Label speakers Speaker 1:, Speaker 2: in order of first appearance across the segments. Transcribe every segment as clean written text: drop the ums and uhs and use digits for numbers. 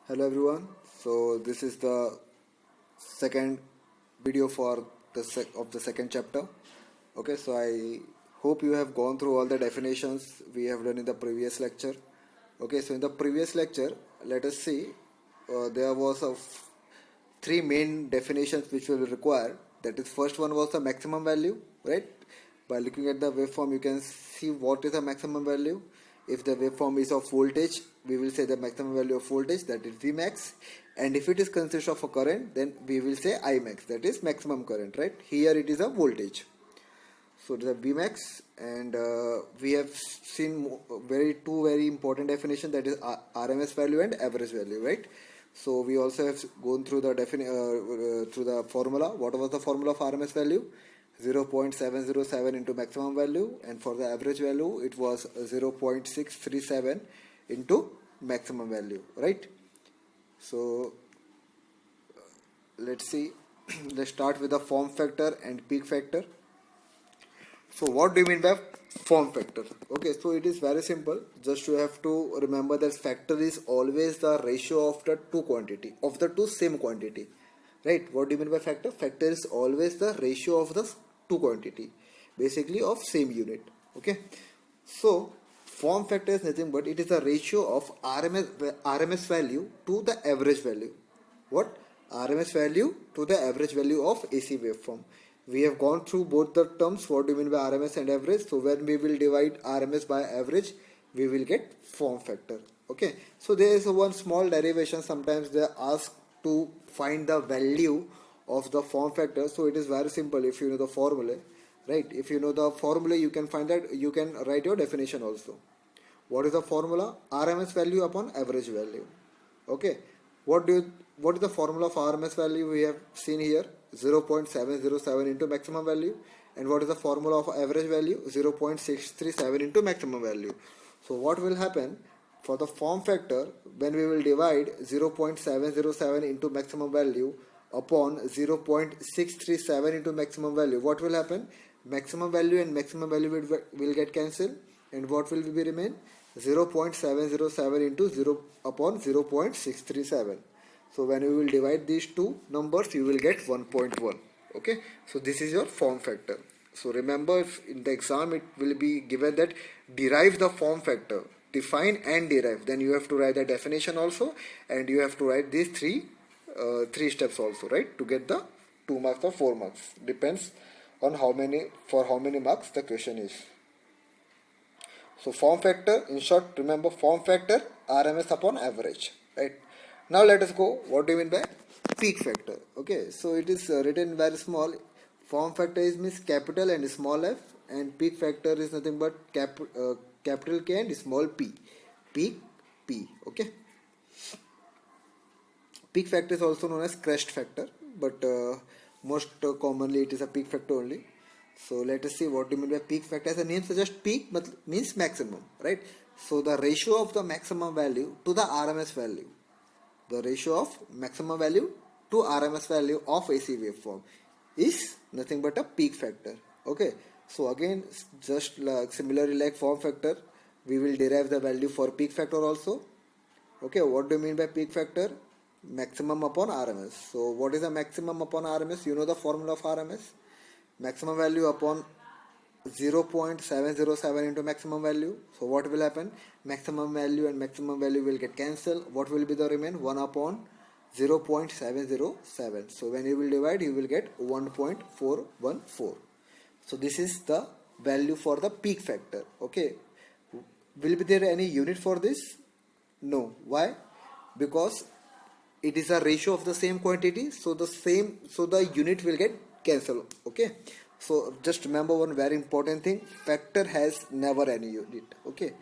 Speaker 1: Hello everyone. So this is the second video for the second chapter. Okay, so I hope you have gone through all the definitions we have done in the previous lecture. Okay, so in the previous lecture, let us see there was three main definitions which will be required. That is, first one was the maximum value, right? By looking at the waveform, you can see what is the maximum value. If the waveform is of voltage, we will say the maximum value of voltage, that is Vmax. And if it is consist of a current, then we will say Imax, that is maximum current, right? Here it is a voltage. So it is a Vmax, and we have seen two very important definition, that is RMS value and average value, right? So we also have gone through the through the formula. What was the formula of RMS value? 0.707 into maximum value, and for the average value it was 0.637 into maximum value, right? So let's see. Let's start with the form factor and peak factor. So what do you mean by form factor? Okay, so it is very simple. Just you have to remember that factor is always the ratio of the two same quantity, right? What do you mean by factor? Factor is always the ratio of the two quantity, basically of same unit. Okay, so form factor is nothing but it is the ratio of RMS value to the average value. What? RMS value to the average value of AC waveform. We have gone through both the terms. What do you mean by RMS and average? So when we will divide RMS by average, we will get form factor. Okay, so there is one small derivation. Sometimes they ask to find the value of the form factor. So it is very simple. If you know the formula, right? If you know the formula, you can find that. You can write your definition also. What is the formula? RMS value upon average value. Okay, what is the formula of RMS value? We have seen here 0.707 into maximum value. And what is the formula of average value? 0.637 into maximum value. So what will happen for the form factor when we will divide 0.707 into maximum value upon 0.637 into maximum value? What will happen? Maximum value and maximum value will get cancelled, and what will be remain? 0.707 into 0 upon 0.637. So when you will divide these two numbers, you will get 1.1. Okay, so this is your form factor. So remember, if in the exam it will be given that derive the form factor, define and derive, then you have to write the definition also, and you have to write these three steps also, right, to get the 2 marks or 4 marks, depends on how many marks the question is. So form factor, in short, remember form factor, RMS upon average, right? Now let us go. What do you mean by peak factor? Okay, so it is written very small. Form factor is means capital and small f, and peak factor is nothing but capital K and small p. Peak P. Okay. Peak factor is also known as crest factor, but most commonly it is a peak factor only. So let us see what do you mean by peak factor. As the name suggests, peak means maximum, right? So the ratio of the maximum value to the RMS value. The ratio of maximum value to RMS value of AC waveform is nothing but a peak factor. Okay. So again, just similarly like form factor, we will derive the value for peak factor also. Okay. What do you mean by peak factor? Maximum upon RMS. So what is the maximum upon RMS? You know the formula of RMS. Maximum value upon 0.707 into maximum value. So what will happen? Maximum value and maximum value will get cancelled. What will be the remain? 1 upon 0.707. So when you will divide, you will get 1.414. So this is the value for the peak factor. Okay. Will be there any unit for this? No. Why? Because it is a ratio of the same quantity, so the unit will get cancelled. Okay, so just remember one very important thing: factor has never any unit. Okay,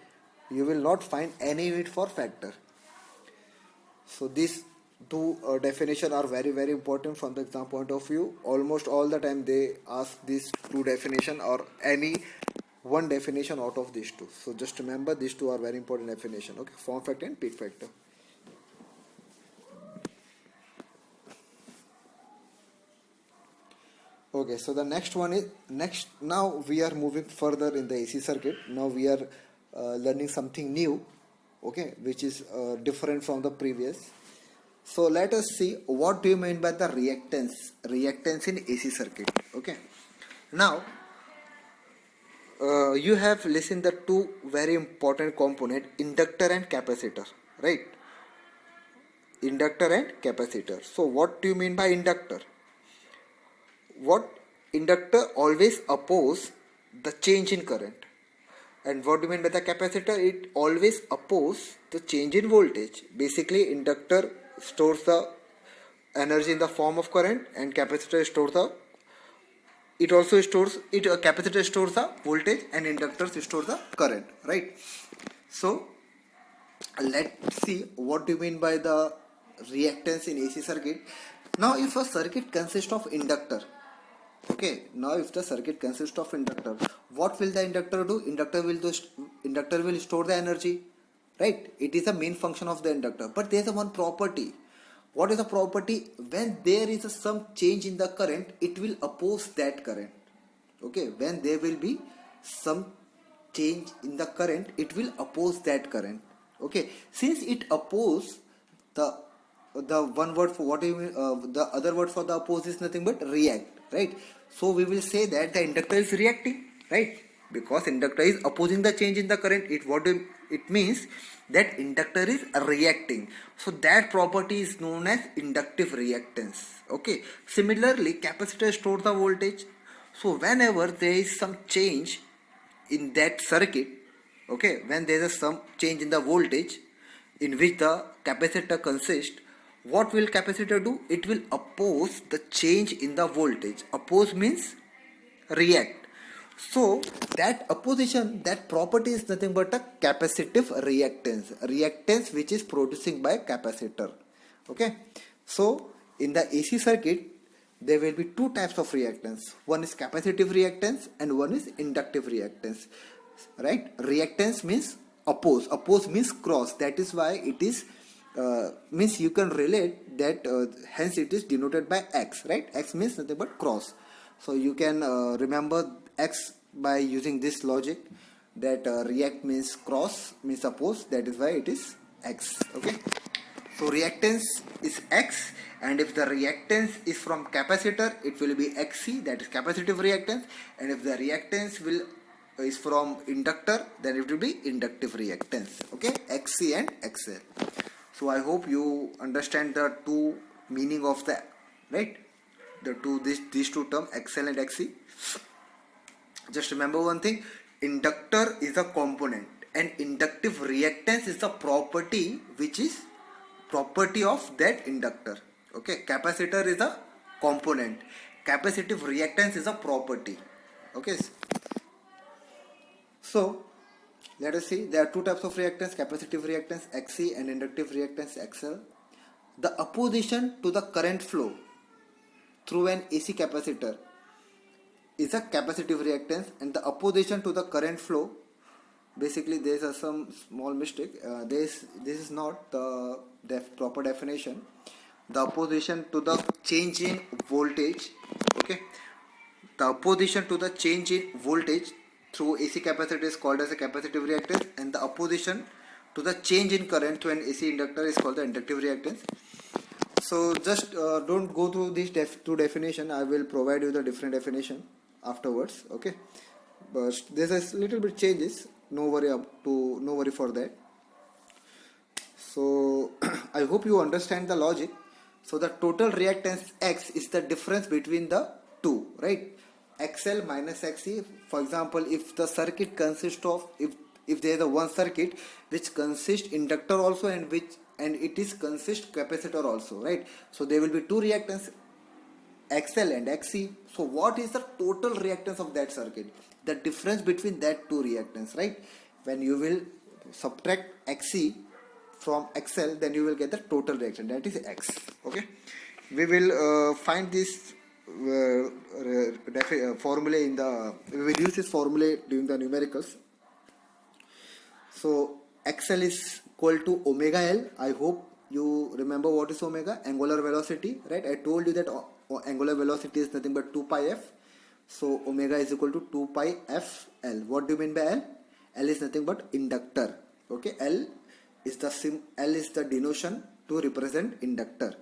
Speaker 1: you will not find any unit for factor. So these two definition are very very important from the exam point of view. Almost all the time they ask these two definition or any one definition out of these two. So just remember these two are very important definition. Okay, form factor and peak factor. Okay, so the next one is now we are moving further in the AC circuit. Now we are learning something new, okay, which is different from the previous. So let us see what do you mean by the reactance in AC circuit. Okay, now you have listened the two very important component, inductor and capacitor, right? Inductor and capacitor. So what do you mean by inductor? What inductor always oppose the change in current, and what do you mean by the capacitor? It always oppose the change in voltage. Basically, inductor stores the energy in the form of current, and capacitor stores the it also stores it capacitor stores the voltage and inductors store the current, right? So let's see what do you mean by the reactance in AC circuit. Now if a circuit consists of inductor, okay, now if the circuit consists of inductor, what will the inductor do? Inductor will store the energy, right? It is the main function of the inductor. But there is a one property. What is the property? When there is some change in the current, it will oppose that current. Okay, when there will be some change in the current, it will oppose that current. Okay, since it opposes the one word for what do you mean, the other word for the oppose is nothing but react, right? So we will say that the inductor is reacting, right? Because inductor is opposing the change in the current. It means that inductor is reacting. So that property is known as inductive reactance. Okay. Similarly, capacitor stores the voltage. So whenever there is some change in that circuit, okay, when there is some change in the voltage in which the capacitor consists, what will capacitor do? It will oppose the change in the voltage. Oppose means react. So that opposition, that property is nothing but a capacitive reactance which is producing by capacitor. Okay, so in the AC circuit there will be two types of reactance. One is capacitive reactance and one is inductive reactance, right? Reactance means oppose means cross. That is why it is means you can relate that, hence it is denoted by X, right? X means nothing but cross. So you can remember X by using this logic, that react means cross means oppose, that is why it is X. Okay, so reactance is X, and if the reactance is from capacitor, it will be XC, that is capacitive reactance, and if the reactance is from inductor, then it will be inductive reactance. Okay, XC and XL. So I hope you understand the two meaning of the, right, these two terms XL and XC. Just remember one thing, inductor is a component and inductive reactance is the property which is property of that inductor. Okay, capacitor is a component, capacitive reactance is a property. Okay, so let us see, there are two types of reactance, capacitive reactance XC and inductive reactance XL. The opposition to the current flow through an AC capacitor is a capacitive reactance, and the opposition to the current flow, basically there is some small mistake, this is not the proper definition. The opposition to the change in voltage, okay, the opposition to the change in voltage through AC capacitor is called as a capacitive reactance, and the opposition to the change in current through an AC inductor is called the inductive reactance. So just don't go through these two definition. I will provide you the different definition afterwards. Okay, but there's a little bit changes. No worry for that. So I hope you understand the logic. So the total reactance X is the difference between the two, right? XL minus XC. For example, if the circuit consists of, if there is a one circuit which consists inductor also and it is consist capacitor also, right? So there will be two reactance, XL and XC. So what is the total reactance of that circuit? The difference between that two reactance, right? When you will subtract XC from XL, then you will get the total reactance, that is X. Okay, we will find this formula we will use this formula during the numericals. So XL is equal to omega L. I hope you remember what is omega, angular velocity, right? I told you that angular velocity is nothing but 2 pi f. So omega is equal to 2 pi f L. What do you mean by L? L is nothing but inductor. Okay, L is the denotation to represent inductor.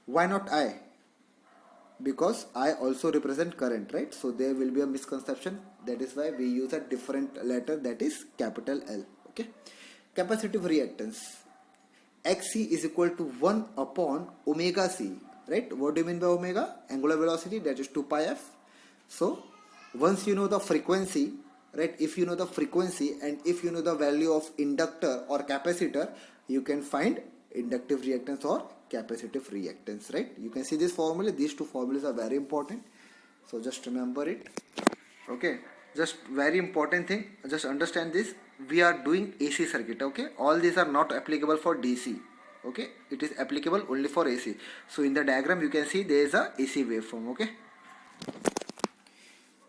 Speaker 1: Why not I? Because I also represent current, right? So there will be a misconception. That is why we use a different letter, that is capital L. Okay. Capacitive reactance. Xc is equal to 1 upon omega c, right? What do you mean by omega? Angular velocity, that is 2 pi f. So once you know the frequency, right? If you know the frequency and if you know the value of inductor or capacitor, you can find inductive reactance or capacitive reactance, right? You can see this formula. These two formulas are very important, so just remember it. Okay, just very important thing, just understand this. We are doing AC circuit, okay? All these are not applicable for DC, okay? It is applicable only for AC. So in the diagram you can see there is a AC waveform, okay?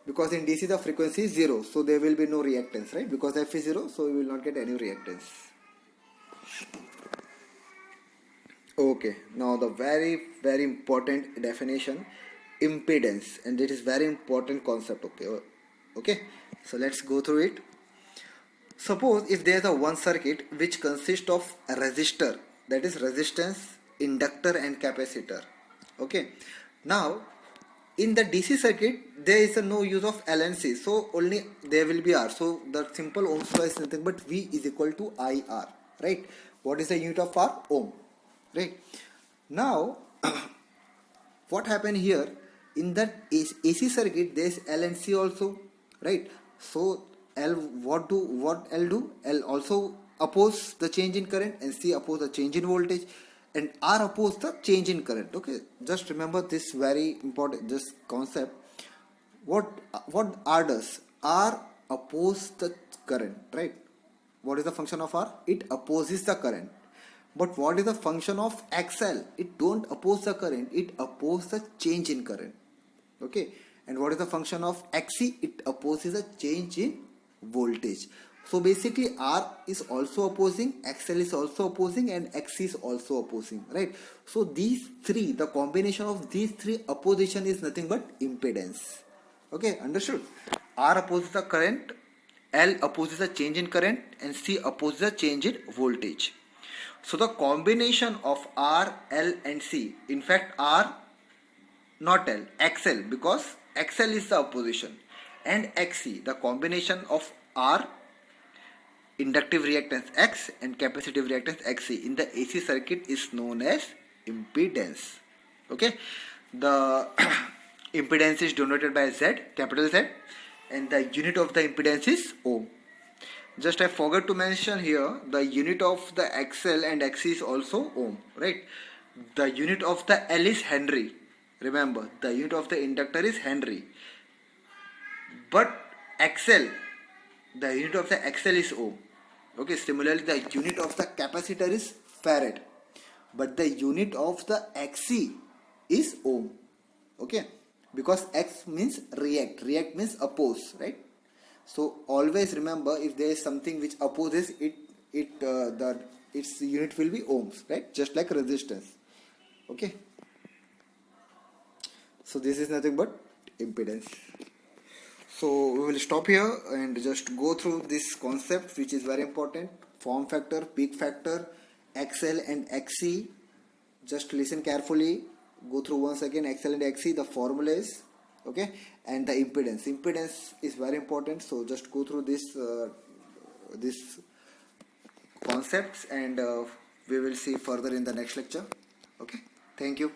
Speaker 1: Because in DC the frequency is 0, so there will be no reactance, right? Because F is 0, so you will not get any reactance. Okay, now the very important definition, impedance, and it is very important concept. Okay, so let's go through it. Suppose if there is a one circuit which consists of a resistor, that is resistance, inductor and capacitor. Okay, now in the DC circuit there is no use of L and C, so only there will be R. So the simple Ohm's law is nothing but V is equal to IR, right? What is the unit of R? Ohm. Right. Now what happened here, in that AC circuit there is L and C also, right? So L, what L do? L also oppose the change in current and C oppose the change in voltage, and R oppose the change in current. Okay, just remember this very important, this concept. What R does? R oppose the current, right? What is the function of R? It opposes the current. But what is the function of XL? It don't oppose the current, it opposes the change in current. Okay. And what is the function of XC? It opposes a change in voltage. So basically R is also opposing, XL is also opposing, and XC is also opposing, right? So these three, the combination of these three opposition is nothing but impedance. Okay, understood? R opposes the current, L opposes the change in current, and C opposes the change in voltage. So the combination of R, L and C, in fact R, not L, XL, because XL is the opposition, and XC, the combination of R, inductive reactance X and capacitive reactance XC in the AC circuit is known as impedance. Okay, the impedance is denoted by Z, capital Z, and the unit of the impedance is ohm. Just I forgot to mention here, the unit of the XL and XC is also ohm, right? The unit of the L is Henry. Remember, the unit of the inductor is Henry. But XL, the unit of the XL is ohm. Okay, similarly the unit of the capacitor is farad. But the unit of the XC is ohm. Okay, because X means react means oppose, right? So always remember, if there is something which opposes it, its unit will be ohms, right? Just like resistance. Okay. So this is nothing but impedance. So we will stop here and just go through this concept, which is very important. Form factor, peak factor, XL and XC. Just listen carefully. Go through once again XL and XC, the formulas. Okay, and the impedance is very important, so just go through this concepts, and we will see further in the next lecture. Okay, thank you.